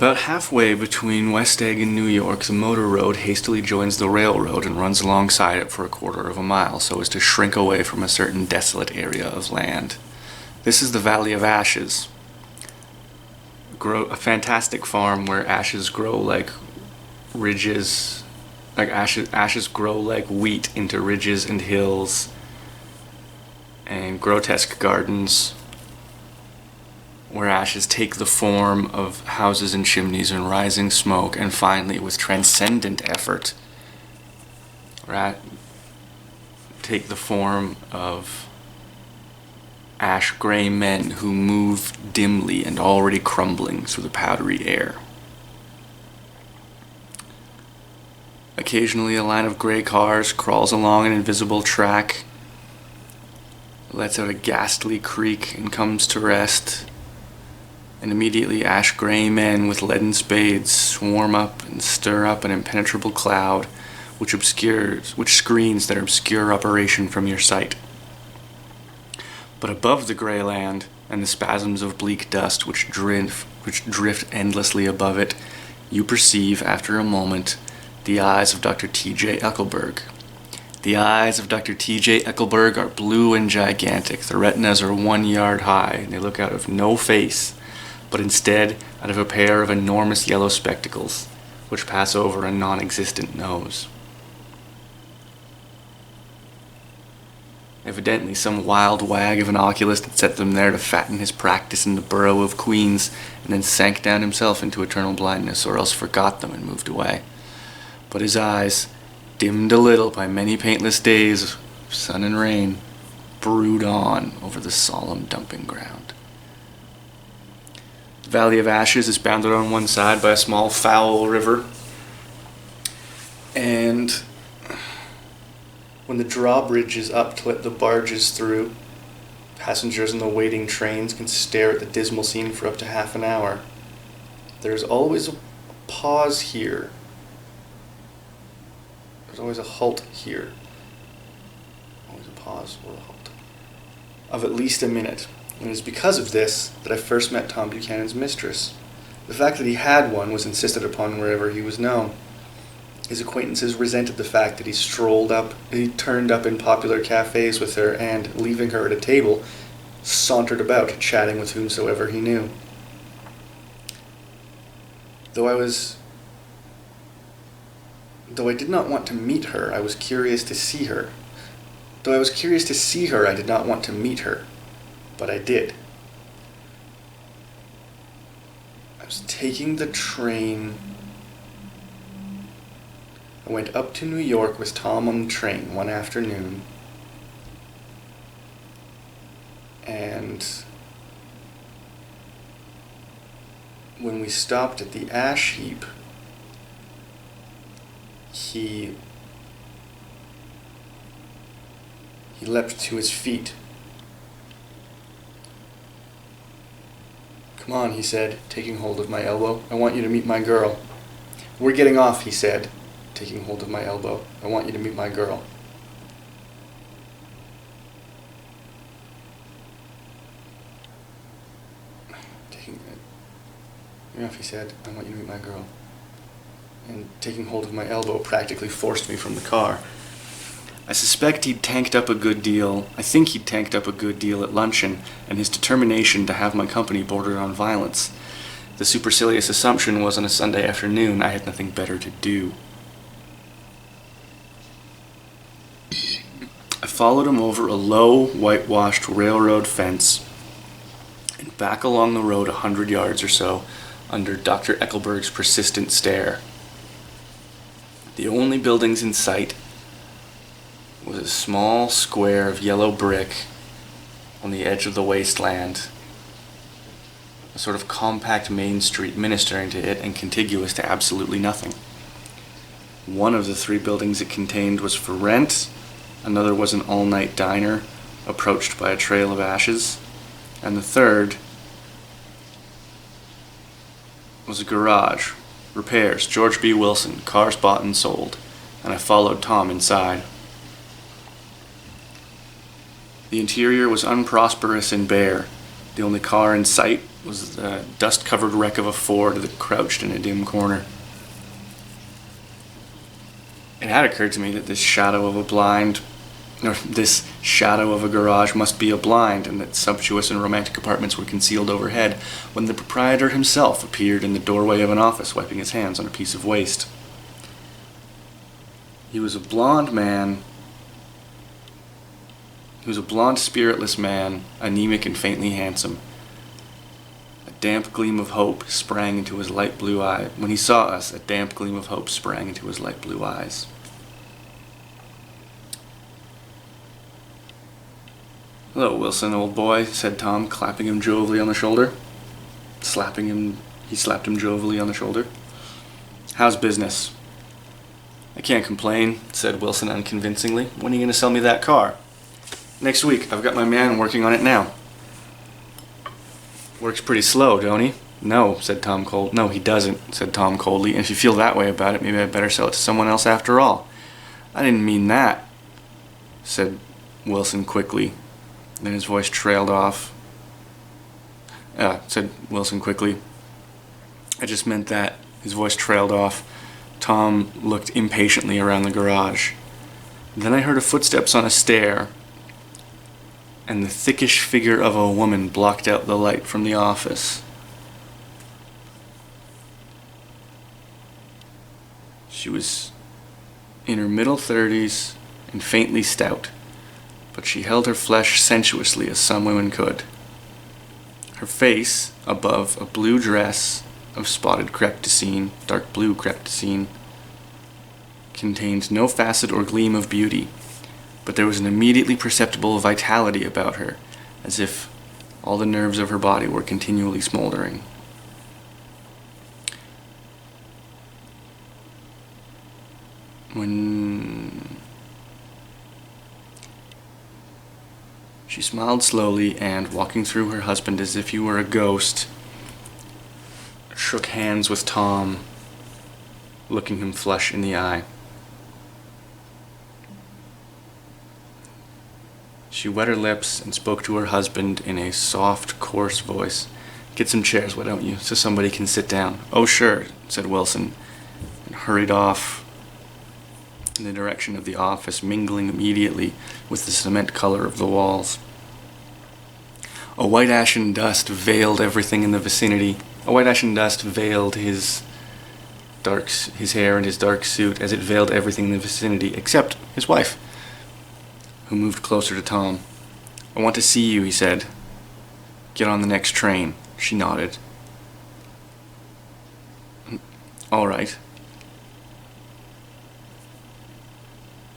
About halfway between West Egg and New York, the motor road hastily joins the railroad and runs alongside it for a quarter of a mile so as to shrink away from a certain desolate area of land. This is the Valley of Ashes, a fantastic farm where ashes grow like ridges, like ashes grow like wheat into ridges and hills, and grotesque gardens where ashes take the form of houses and chimneys and rising smoke, and finally, with transcendent effort, take the form of ash-gray men who move dimly and already crumbling through the powdery air. Occasionally, a line of gray cars crawls along an invisible track, lets out a ghastly creak, and comes to rest. And immediately ash-gray men with leaden spades swarm up and stir up an impenetrable cloud which screens their obscure operation from your sight. But above the gray land and the spasms of bleak dust which drift endlessly above it, you perceive, after a moment, the eyes of Dr. T.J. Eckelberg. The eyes of Dr. T.J. Eckelberg are blue and gigantic. The retinas are 1 yard high, and they look out of no face, but instead out of a pair of enormous yellow spectacles, which pass over a non-existent nose. Evidently, some wild wag of an oculist had set them there to fatten his practice in the borough of Queens, and then sank down himself into eternal blindness, or else forgot them and moved away. But his eyes, dimmed a little by many paintless days of sun and rain, brood on over the solemn dumping ground. The Valley of Ashes is bounded on one side by a small foul river, and when the drawbridge is up to let the barges through, passengers in the waiting trains can stare at the dismal scene for up to half an hour. There's always a pause here. There's always a halt here. Always a pause or a halt. Of at least a minute. And it was because of this that I first met Tom Buchanan's mistress. The fact that he had one was insisted upon wherever he was known. His acquaintances resented the fact that he turned up in popular cafes with her and, leaving her at a table, sauntered about, chatting with whomsoever he knew. Though I did not want to meet her, I was curious to see her. Though I was curious to see her, I did not want to meet her. But I did. I was taking the train. I went up to New York with Tom on the train one afternoon, and when we stopped at the ash heap, he leapt to his feet. "Come on," he said, taking hold of my elbow. "I want you to meet my girl." "We're getting off," he said, taking hold of my elbow. "I want you to meet my girl." Getting off, he said, "I want you to meet my girl." And taking hold of my elbow practically forced me from the car. I think he'd tanked up a good deal at luncheon, and his determination to have my company bordered on violence. The supercilious assumption was on a Sunday afternoon I had nothing better to do. I followed him over a low, whitewashed railroad fence and back along the road 100 yards or so under Dr. Eckelberg's persistent stare. The only buildings in sight was a small square of yellow brick on the edge of the wasteland, a sort of compact main street ministering to it and contiguous to absolutely nothing. One of the 3 buildings it contained was for rent, another was an all-night diner approached by a trail of ashes, and the third was a garage, repairs, George B. Wilson, cars bought and sold, and I followed Tom inside. The interior was unprosperous and bare. The only car in sight was the dust-covered wreck of a Ford that crouched in a dim corner. It had occurred to me that this shadow of a garage must be a blind, and that sumptuous and romantic apartments were concealed overhead, when the proprietor himself appeared in the doorway of an office, wiping his hands on a piece of waste. He was a blonde, spiritless man, anemic and faintly handsome. A damp gleam of hope sprang into his light blue eye. When he saw us, a damp gleam of hope sprang into his light blue eyes. "Hello, Wilson, old boy," said Tom, clapping him jovially on the shoulder. He slapped him jovially on the shoulder. "How's business?" "I can't complain," said Wilson unconvincingly. "When are you going to sell me that car?" "Next week. I've got my man working on it now." "Works pretty slow, don't he?" No, he doesn't," said Tom coldly. "And if you feel that way about it, maybe I'd better sell it to someone else after all." "I didn't mean that," said Wilson quickly. Then his voice trailed off. Said Wilson quickly. "I just meant that." His voice trailed off. Tom looked impatiently around the garage. Then I heard footsteps on a stair, and the thickish figure of a woman blocked out the light from the office. She was in her middle 30s and faintly stout, but she held her flesh sensuously as some women could. Her face, above a blue dress of spotted dark blue crepe de chine, contained no facet or gleam of beauty, but there was an immediately perceptible vitality about her, as if all the nerves of her body were continually smoldering. She smiled slowly and, walking through her husband as if he were a ghost, shook hands with Tom, looking him flush in the eye. She wet her lips and spoke to her husband in a soft, coarse voice. "Get some chairs, why don't you, so somebody can sit down." "Oh, sure," said Wilson, and hurried off in the direction of the office, mingling immediately with the cement color of the walls. A white ashen dust veiled everything in the vicinity. A white ashen dust veiled his hair and his dark suit, as it veiled everything in the vicinity except his wife, who moved closer to Tom. "I want to see you," he said. "Get on the next train." She nodded. "All right.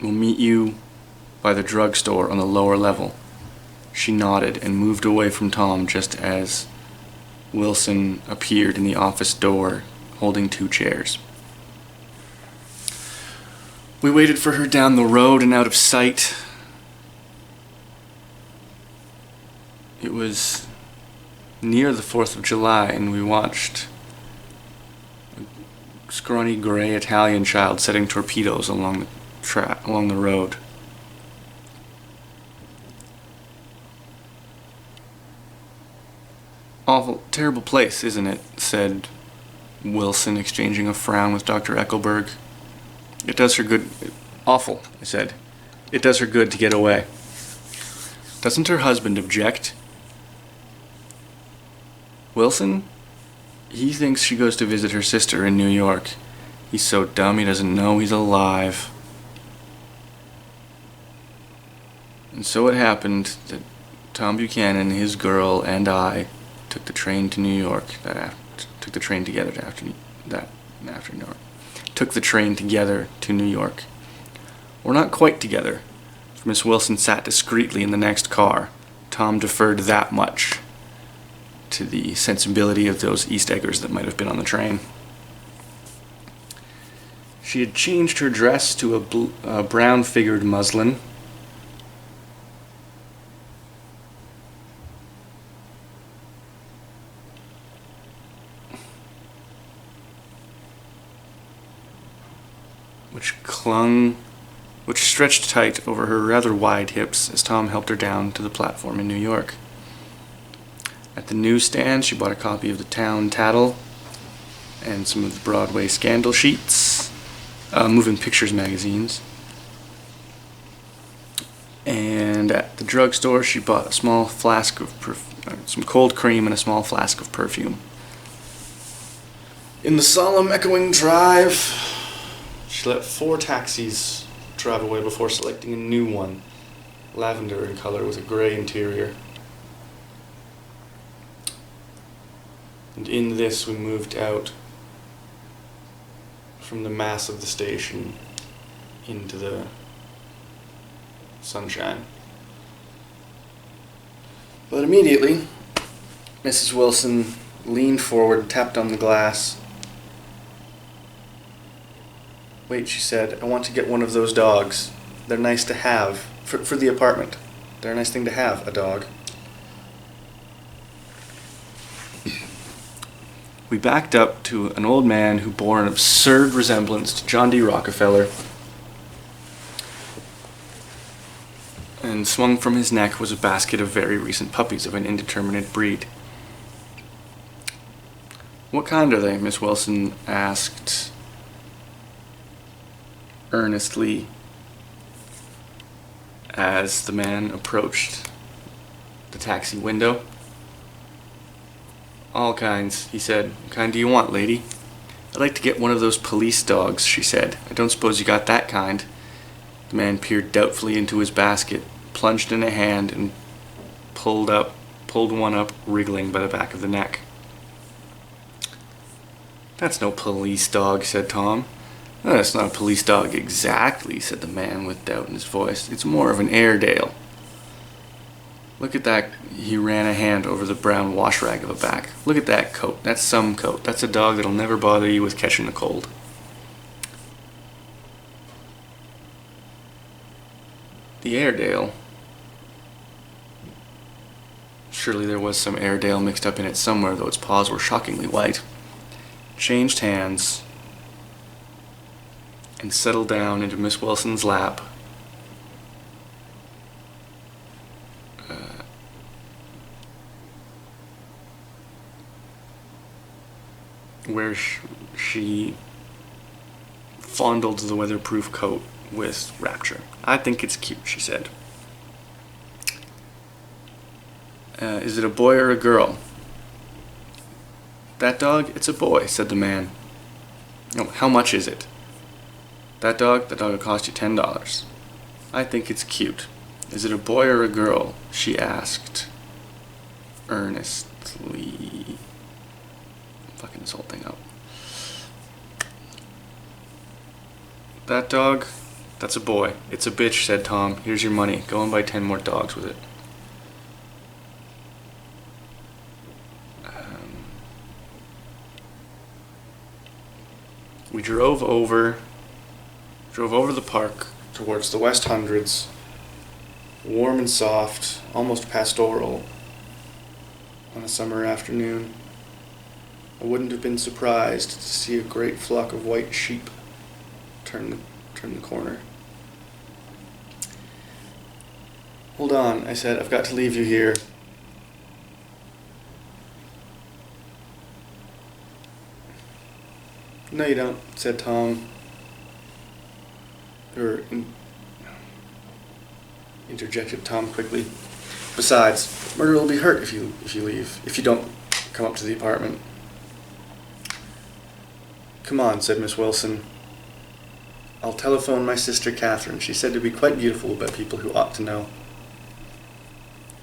We'll meet you by the drugstore on the lower level." She nodded and moved away from Tom just as Wilson appeared in the office door, holding 2 chairs. We waited for her down the road and out of sight. It was near the 4th of July, and we watched a scrawny gray Italian child setting torpedoes along the road. "Awful, terrible place, isn't it?" said Wilson, exchanging a frown with Dr. Eckelberg. "It does her good." "Awful," I said. "It does her good to get away." "Doesn't her husband object?" "Wilson? He thinks she goes to visit her sister in New York. He's so dumb he doesn't know he's alive." And so it happened that Tom Buchanan, his girl, and I took the train to New York took the train together to New York. We're not quite together, for Miss Wilson sat discreetly in the next car. Tom deferred that much to the sensibility of those East Eggers that might have been on the train. She had changed her dress to a brown-figured muslin, which stretched tight over her rather wide hips as Tom helped her down to the platform in New York. At the newsstand, she bought a copy of the Town Tattle and some of the Broadway scandal sheets, moving pictures magazines. And at the drugstore, she bought a small flask of some cold cream and a small flask of perfume. In the solemn, echoing drive, she let 4 taxis drive away before selecting a new one, lavender in color with a gray interior. And in this we moved out from the mass of the station into the sunshine. But immediately, Mrs. Wilson leaned forward, tapped on the glass. "Wait," she said, "I want to get one of those dogs. They're nice to have, for the apartment. They're a nice thing to have, a dog." We backed up to an old man who bore an absurd resemblance to John D. Rockefeller, and swung from his neck was a basket of very recent puppies of an indeterminate breed. "What kind are they?" Miss Wilson asked earnestly as the man approached the taxi window. "All kinds," he said. "What kind do you want, lady?" "I'd like to get one of those police dogs," she said. "I don't suppose you got that kind." The man peered doubtfully into his basket, plunged in a hand, and pulled one up, wriggling by the back of the neck. "That's no police dog," said Tom. "No, that's not a police dog exactly," said the man with doubt in his voice. "It's more of an Airedale. Look at that." He ran a hand over the brown wash rag of a back. "Look at that coat. That's some coat. That's a dog that'll never bother you with catching a cold." The Airedale. Surely there was some Airedale mixed up in it somewhere, though its paws were shockingly white. Changed hands and settled down into Miss Wilson's lap. Where she fondled the weatherproof coat with rapture. "I think it's cute," she said. "Is it a boy or a girl?" "That dog? It's a boy," said the man. "Oh, how much is it?" That dog will cost you $10. "I think it's cute. Is it a boy or a girl?" she asked earnestly. I'm fucking this whole thing up. "That dog? That's a boy. It's a bitch," said Tom. "Here's your money. Go and buy 10 more dogs with it." We drove over the park towards the West Hundreds, warm and soft, almost pastoral, on a summer afternoon. I wouldn't have been surprised to see a great flock of white sheep turn the corner. "Hold on," I said. "I've got to leave you here." "No, you don't," said Tom. Interjected Tom quickly. "Besides, murder will be hurt if you leave. If you don't come up to the apartment." "Come on," said Miss Wilson. "I'll telephone my sister Catherine. She said to be quite beautiful about people who ought to know."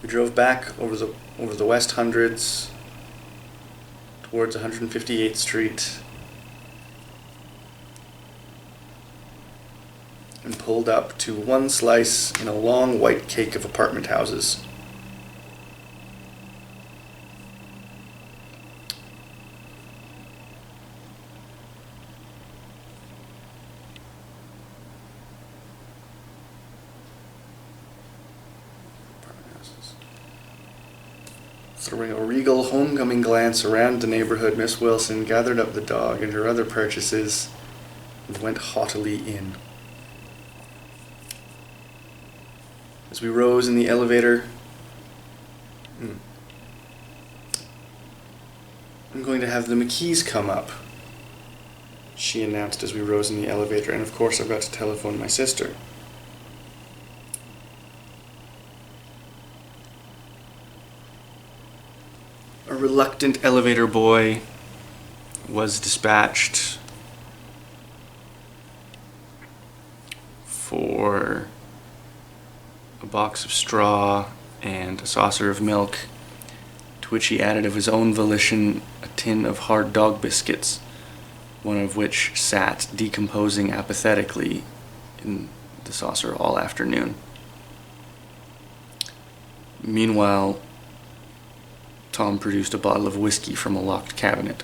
We drove back over the West Hundreds towards 158th Street and pulled up to one slice in a long white cake of apartment houses. Throwing a regal homecoming glance around the neighborhood, Miss Wilson gathered up the dog and her other purchases and went haughtily in. As we rose in the elevator, I'm going to have the McKees come up, she announced as we rose in the elevator, and of course I've got to telephone my sister. A reluctant elevator boy was dispatched for a box of straw and a saucer of milk, to which he added of his own volition a tin of hard dog biscuits, one of which sat decomposing apathetically in the saucer all afternoon. Meanwhile, Tom produced a bottle of whiskey from a locked cabinet.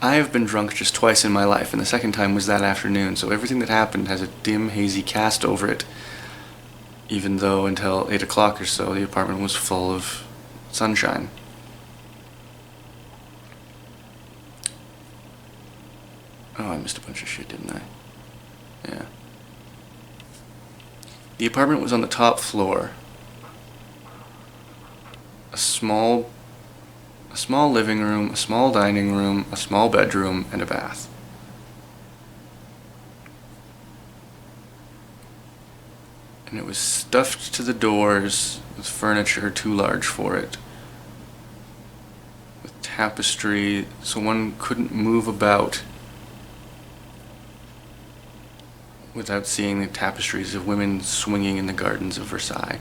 I have been drunk just twice in my life, and the second time was that afternoon, so everything that happened has a dim, hazy cast over it, even though until 8 o'clock or so the apartment was full of sunshine. Oh, I missed a bunch of shit, didn't I? Yeah. The apartment was on the top floor. A small living room, a small dining room, a small bedroom, and a bath. And it was stuffed to the doors with furniture too large for it. With tapestry, so one couldn't move about without seeing the tapestries of women swinging in the gardens of Versailles.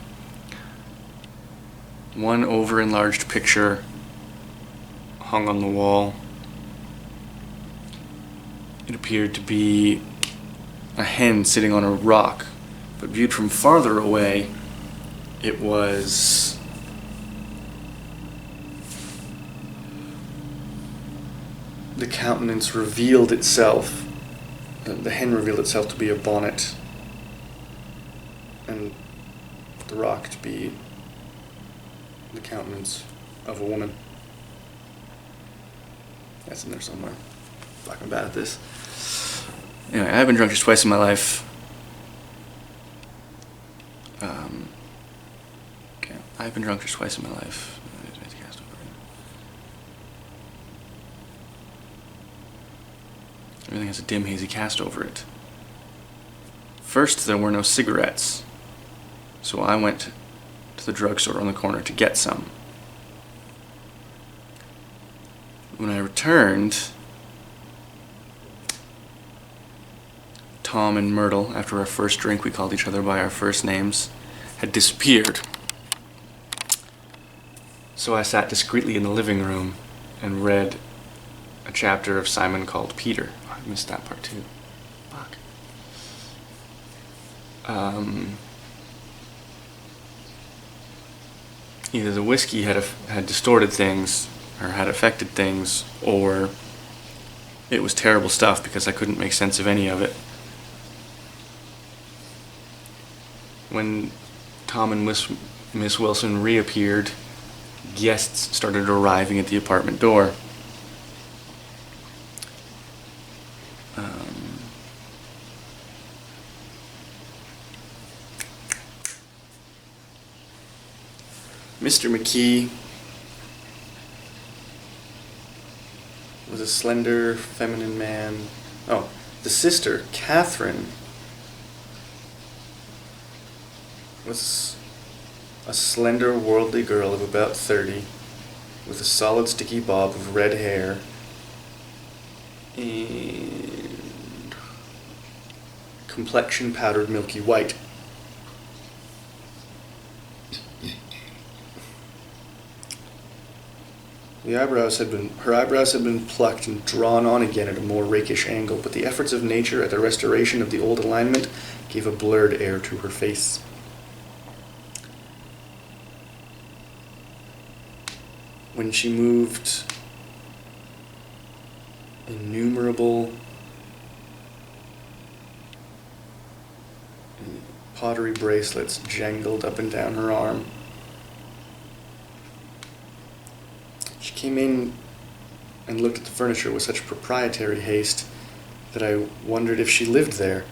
One over-enlarged picture hung on the wall. It appeared to be a hen sitting on a rock, but viewed from farther away, it was the countenance revealed itself. The hen revealed itself to be a bonnet, and the rock to be the countenance of a woman. That's in there somewhere. Fucking bad at this. Anyway, I've been drunk just twice in my life. Okay, I've been drunk just twice in my life. Everything has a dim, hazy cast over it. First, there were no cigarettes, so I went to the drugstore on the corner to get some. When I returned, Tom and Myrtle, after our first drink we called each other by our first names, had disappeared. So I sat discreetly in the living room and read a chapter of Simon Called Peter. Oh, I missed that part too. Fuck. Either the whiskey had distorted things, or had affected things, or it was terrible stuff because I couldn't make sense of any of it. When Tom and Miss Wilson reappeared, guests started arriving at the apartment door. Mr. McKee was a slender, feminine man. Oh, the sister, Catherine, was a slender, worldly girl of about 30, with a solid, sticky bob of red hair and complexion powdered milky white. Her eyebrows had been plucked and drawn on again at a more rakish angle, but the efforts of nature at the restoration of the old alignment gave a blurred air to her face. When she moved, innumerable pottery bracelets jangled up and down her arm. She came in and looked at the furniture with such proprietary haste that I wondered if she lived there.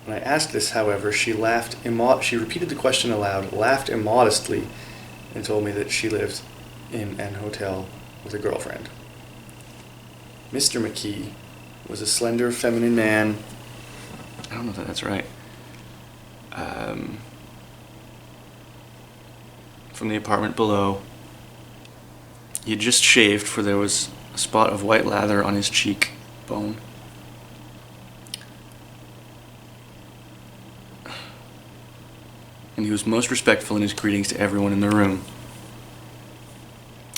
When I asked this, however, she laughed. She repeated the question aloud, laughed immodestly, and told me that she lived in an hotel with a girlfriend. Mr. McKee was a slender, feminine man. I don't know if that's right. From the apartment below. He had just shaved, for there was a spot of white lather on his cheekbone. And he was most respectful in his greetings to everyone in the room.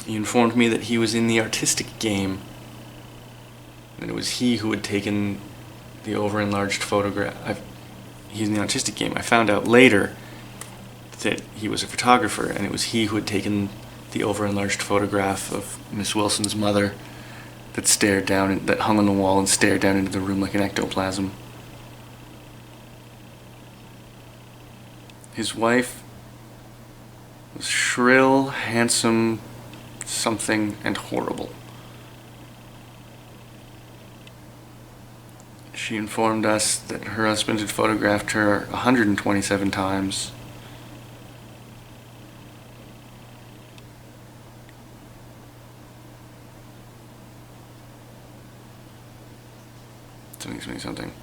He informed me that he was in the artistic game, and it was he who had taken the over-enlarged photograph. He's in the artistic game. I found out later that he was a photographer, and it was he who had taken the over-enlarged photograph of Miss Wilson's mother that stared down, that hung on the wall and stared down into the room like an ectoplasm. His wife was shrill, handsome, something, and horrible. She informed us that her husband had photographed her 127 times. Something.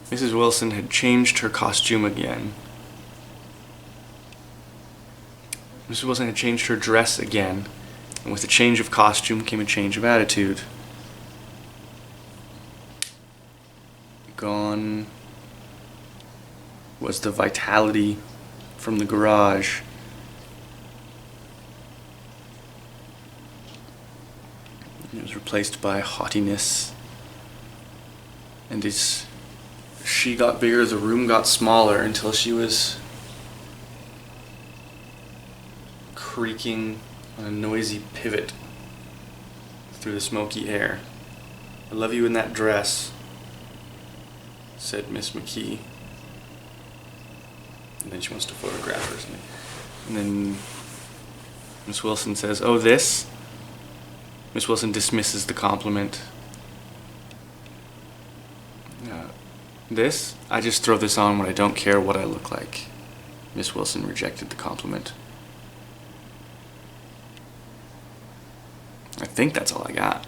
Mrs. Wilson had changed her costume again. Mrs. Wilson had changed her dress again, and with the change of costume came a change of attitude. Gone was the vitality from the garage. It was replaced by haughtiness. And as she got bigger, the room got smaller until she was creaking on a noisy pivot through the smoky air. "I love you in that dress," said Miss McKee. And then she wants to photograph her or something. And then Miss Wilson says, "Oh, this?" Miss Wilson dismisses the compliment. "This? I just throw this on when I don't care what I look like." Miss Wilson rejected the compliment. I think that's all I got.